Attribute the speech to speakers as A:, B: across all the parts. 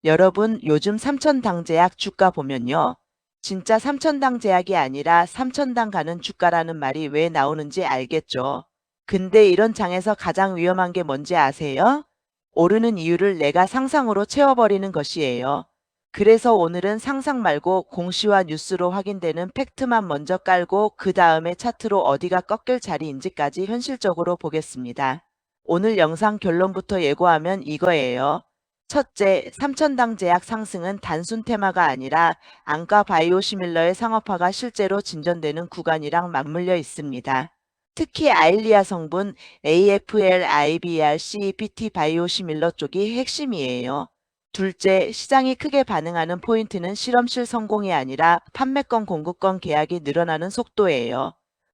A: 여러분, 요즘 삼천당제약 주가 보면요. 진짜 삼천당제약이 아니라 삼천당 가는 주가라는 말이 왜 나오는지 알겠죠? 근데 이런 장에서 가장 위험한 게 뭔지 아세요? 오르는 이유를 내가 상상으로 채워버리는 것이에요. 그래서 오늘은 상상 말고 공시와 뉴스로 확인되는 팩트만 먼저 깔고 그 다음에 차트로 어디가 꺾일 자리인지까지 현실적으로 보겠습니다. 오늘 영상 결론부터 예고하면 이거예요. 첫째, 삼천당 제약 상승은 단순 테마가 아니라 안과 바이오시밀러의 상업화가 실제로 진전되는 구간이랑 맞물려 있습니다. 특히 아일리아 성분 AFL, IBR, CPT 바이오시밀러 쪽이 핵심이에요. 둘째, 시장이 크게 반응하는 포인트는 실험실 성공이 아니라 판매권 공급권 계약이 늘어나는 속도예요.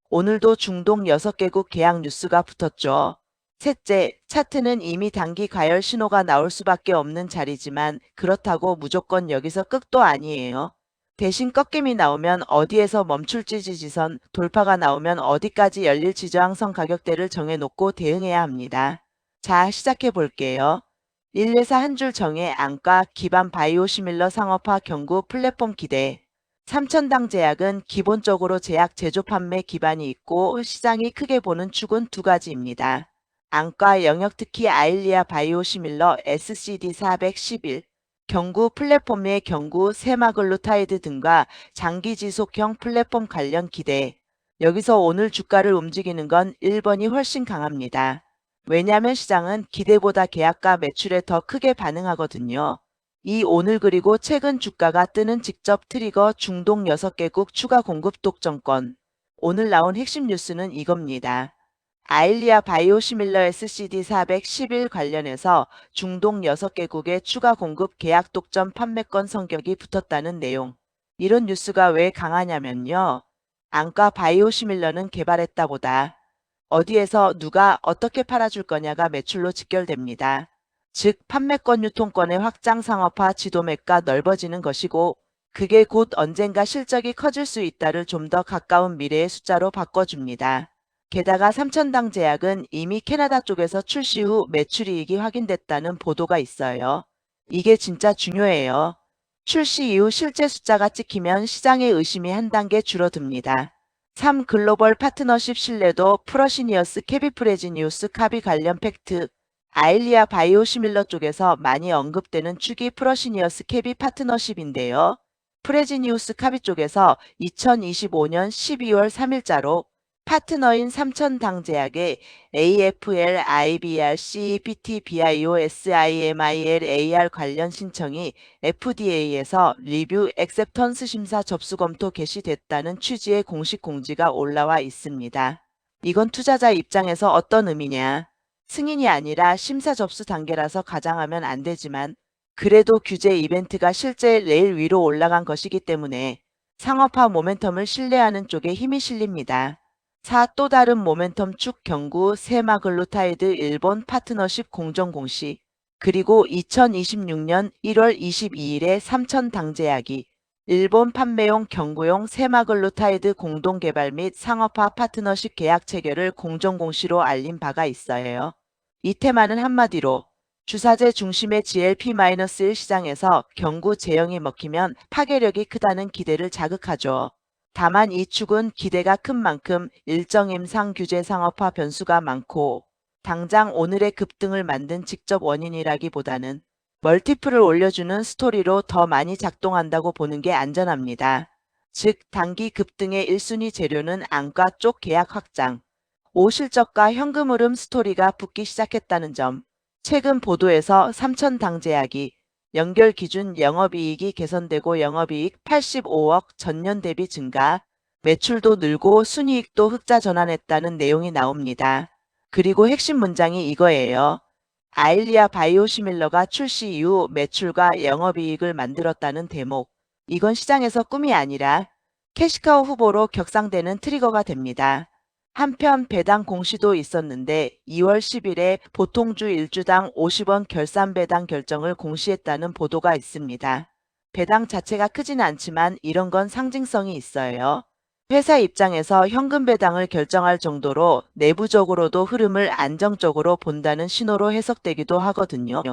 A: 오늘도 중동 6개국 계약 뉴스가 붙었죠. 셋째, 차트는 이미 단기 과열 신호가 나올 수밖에 없는 자리지만 그렇다고 무조건 여기서 끝도 아니에요. 대신 꺾임이 나오면 어디에서 멈출지 지지선, 돌파가 나오면 어디까지 열릴지 저항선 가격대를 정해놓고 대응해야 합니다. 자, 시작해 볼게요. 1회사 한 줄 정의 안과 기반 바이오시밀러 상업화 경구 플랫폼 기대. 삼천당 제약은 기본적으로 제약 제조 판매 기반이 있고 시장이 크게 보는 축은 두 가지입니다. 안과 영역 특히 아일리아 바이오시밀러 SCD411, 경구 플랫폼의 경구 세마글루타이드 등과 장기 지속형 플랫폼 관련 기대. 여기서 오늘 주가를 움직이는 건 1번이 훨씬 강합니다. 왜냐하면 시장은 기대보다 계약과 매출에 더 크게 반응하거든요. 이 오늘 그리고 최근 주가가 뜨는 직접 트리거 중동 6개국 추가 공급 독점권. 오늘 나온 핵심 뉴스는 이겁니다. 아일리아 바이오시밀러 SCD411 관련해서 중동 6개국의 추가 공급 계약 독점 판매권 성격이 붙었다는 내용. 이런 뉴스가 왜 강하냐면요. 안과 바이오시밀러는 개발했다 보다 어디에서 누가 어떻게 팔아줄 거냐가 매출로 직결됩니다. 즉 판매권 유통권의 확장 상업화 지도맥과 넓어지는 것이고 그게 곧 언젠가 실적이 커질 수 있다를 좀 더 가까운 미래의 숫자로 바꿔줍니다. 게다가 삼천당 제약은 이미 캐나다 쪽에서 출시 후 매출이익이 확인됐다는 보도가 있어요. 이게 진짜 중요해요. 출시 이후 실제 숫자가 찍히면 시장의 의심이 한 단계 줄어듭니다. 3. 글로벌 파트너십 신뢰도 프러시니어스 캐비프레지니우스 카비 관련 팩트. 아일리아 바이오시밀러 쪽에서 많이 언급되는 축이 프러시니어스 캐비 파트너십인데요. 프레지니우스 카비 쪽에서 2025년 12월 3일자로 파트너인 삼천당제약의 AFL, IBR, CPT, BIO, SIMIL, AR 관련 신청이 FDA에서 리뷰 액셉턴스 심사 접수 검토 개시됐다는 취지의 공식 공지가 올라와 있습니다. 이건 투자자 입장에서 어떤 의미냐? 승인이 아니라 심사 접수 단계라서 가장하면 안 되지만 그래도 규제 이벤트가 실제 레일 위로 올라간 것이기 때문에 상업화 모멘텀을 신뢰하는 쪽에 힘이 실립니다. 4. 또 다른 모멘텀 축 경구 세마글루타이드 일본 파트너십 공정 공시 그리고 2026년 1월 22일에 삼천당제약이 일본 판매용 경구용 세마글루타이드 공동개발 및 상업화 파트너십 계약 체결을 공정공시로 알린 바가 있어요. 이 테마는 한마디로 주사제 중심의 GLP-1 시장에서 경구 제형이 먹히면 파괴력이 크다는 기대를 자극하죠. 다만 이 축은 기대가 큰 만큼 일정 임상 규제 상업화 변수가 많고 당장 오늘의 급등을 만든 직접 원인이라기보다는 멀티플을 올려주는 스토리로 더 많이 작동한다고 보는 게 안전합니다. 즉 단기 급등의 1순위 재료는 안과 쪽 계약 확장, 오실적과 현금 흐름 스토리가 붙기 시작했다는 점. 최근 보도에서 삼천당제약이 연결 기준 영업이익이 개선되고 영업이익 85억 전년 대비 증가, 매출도 늘고 순이익도 흑자 전환했다는 내용이 나옵니다. 그리고 핵심 문장이 이거예요. 아일리아 바이오시밀러가 출시 이후 매출과 영업이익을 만들었다는 대목. 이건 시장에서 꿈이 아니라 캐시카우 후보로 격상되는 트리거가 됩니다. 한편 배당 공시도 있었는데 2월 10일에 보통주 1주당 50원 결산 배당 결정을 공시했다는 보도가 있습니다. 배당 자체가 크진 않지만 이런 건 상징성이 있어요. 회사 입장에서 현금 배당을 결정할 정도로 내부적으로도 흐름을 안정적으로 본다는 신호로 해석되기도 하거든요.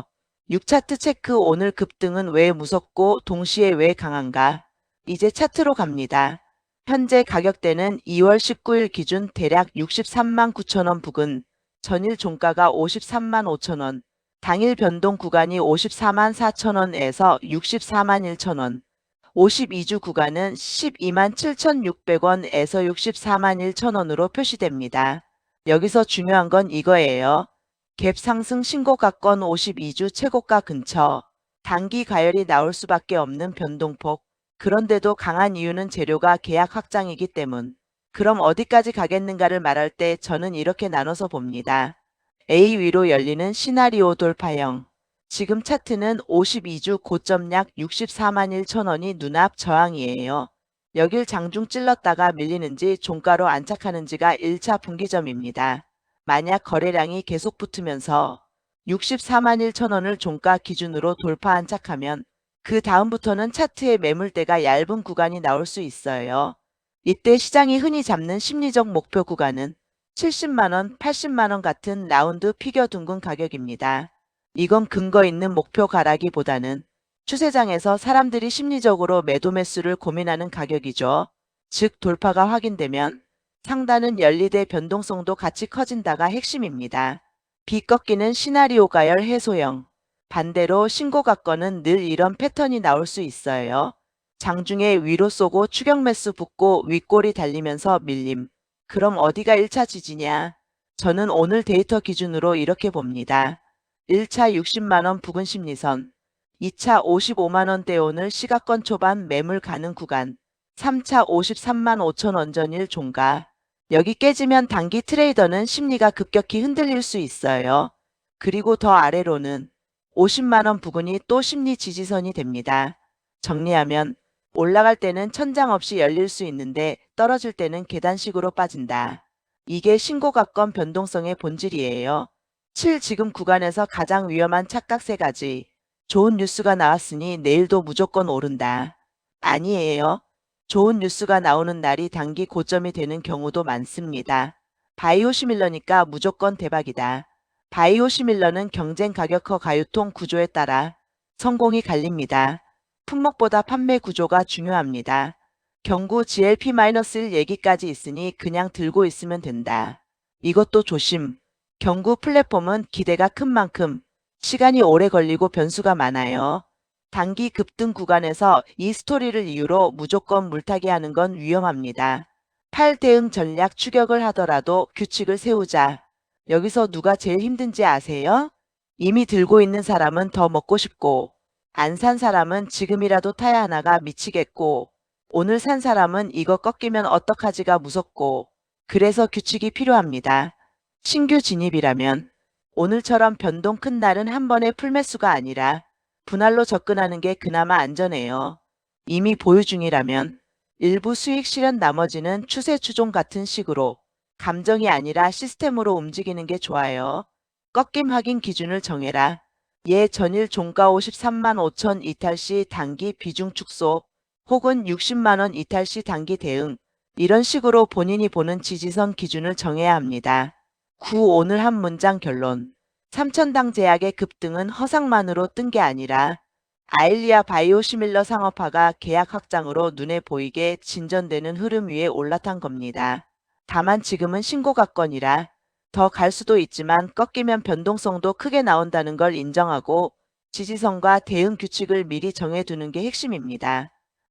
A: 6차트 체크. 오늘 급등은 왜 무섭고 동시에 왜 강한가? 이제 차트로 갑니다. 현재 가격대는 2월 19일 기준 대략 63만 9천 원 부근, 전일 종가가 53만 5천 원, 당일 변동 구간이 54만 4천 원에서 64만 1천 원, 52주 구간은 12만 7,600원에서 64만 1천 원으로 표시됩니다. 여기서 중요한 건 이거예요. 갭 상승 신고가권 52주 최고가 근처, 단기 가열이 나올 수밖에 없는 변동폭. 그런데도 강한 이유는 재료가 계약 확장이기 때문. 그럼 어디까지 가겠는가를 말할 때 저는 이렇게 나눠서 봅니다. A 위로 열리는 시나리오 돌파형. 지금 차트는 52주 고점 약 64만 1천 원이 눈앞 저항이에요. 여길 장중 찔렀다가 밀리는지 종가로 안착하는지가 1차 분기점입니다. 만약 거래량이 계속 붙으면서 64만 1천 원을 종가 기준으로 돌파 안착하면 그 다음부터는 차트의 매물대가 얇은 구간이 나올 수 있어요. 이때 시장이 흔히 잡는 심리적 목표 구간은 70만원, 80만원 같은 라운드 피겨 둥근 가격입니다. 이건 근거 있는 목표 가라기보다는 추세장에서 사람들이 심리적으로 매도 매수를 고민하는 가격이죠. 즉 돌파가 확인되면 상단은 연리대 변동성도 같이 커진다가 핵심입니다. 비꺾이는 시나리오 가열 해소형. 반대로 신고가권은 늘 이런 패턴이 나올 수 있어요. 장중에 위로 쏘고 추격 매수 붙고 윗골이 달리면서 밀림. 그럼 어디가 1차 지지냐? 저는 오늘 데이터 기준으로 이렇게 봅니다. 1차 60만원 부근 심리선, 2차 55만원대. 오늘 시가권 초반 매물 가는 구간, 3차 53만 5천 원 전일 종가. 여기 깨지면 단기 트레이더는 심리가 급격히 흔들릴 수 있어요. 그리고 더 아래로는 50만원 부근이 또 심리 지지선이 됩니다. 정리하면 올라갈 때는 천장 없이 열릴 수 있는데 떨어질 때는 계단식으로 빠진다. 이게 신고가권 변동성의 본질이에요. 7. 지금 구간에서 가장 위험한 착각 3가지. 좋은 뉴스가 나왔으니 내일도 무조건 오른다. 아니에요. 좋은 뉴스가 나오는 날이 단기 고점이 되는 경우도 많습니다. 바이오 시밀러니까 무조건 대박이다. 바이오 시밀러는 경쟁 가격과 가유통 구조에 따라 성공이 갈립니다. 품목보다 판매 구조가 중요합니다. 경구 GLP-1 얘기까지 있으니 그냥 들고 있으면 된다. 이것도 조심. 경구 플랫폼은 기대가 큰 만큼 시간이 오래 걸리고 변수가 많아요. 단기 급등 구간에서 이 스토리를 이유로 무조건 물타기 하는 건 위험합니다. 8. 대응 전략. 추격을 하더라도 규칙을 세우자. 여기서 누가 제일 힘든지 아세요? 이미 들고 있는 사람은 더 먹고 싶고, 안 산 사람은 지금이라도 타야 하나가 미치겠고, 오늘 산 사람은 이거 꺾이면 어떡하지가 무섭고, 그래서 규칙이 필요합니다. 신규 진입이라면 오늘처럼 변동 큰 날은 한 번의 풀매수가 아니라 분할로 접근하는 게 그나마 안전해요. 이미 보유 중이라면 일부 수익 실현 나머지는 추세 추종 같은 식으로 감정이 아니라 시스템으로 움직이는 게 좋아요. 꺾임 확인 기준을 정해라. 전일 종가 53만 5천 이탈 시 단기 비중 축소 혹은 60만원 이탈 시 단기 대응. 이런 식으로 본인이 보는 지지선 기준을 정해야 합니다. 9. 오늘 한 문장 결론. 삼천당 제약의 급등은 허상만으로 뜬 게 아니라 아일리아 바이오시밀러 상업화가 계약 확장으로 눈에 보이게 진전되는 흐름 위에 올라탄 겁니다. 다만 지금은 신고가권이라 더 갈 수도 있지만 꺾이면 변동성도 크게 나온다는 걸 인정하고 지지선과 대응 규칙을 미리 정해두는 게 핵심입니다.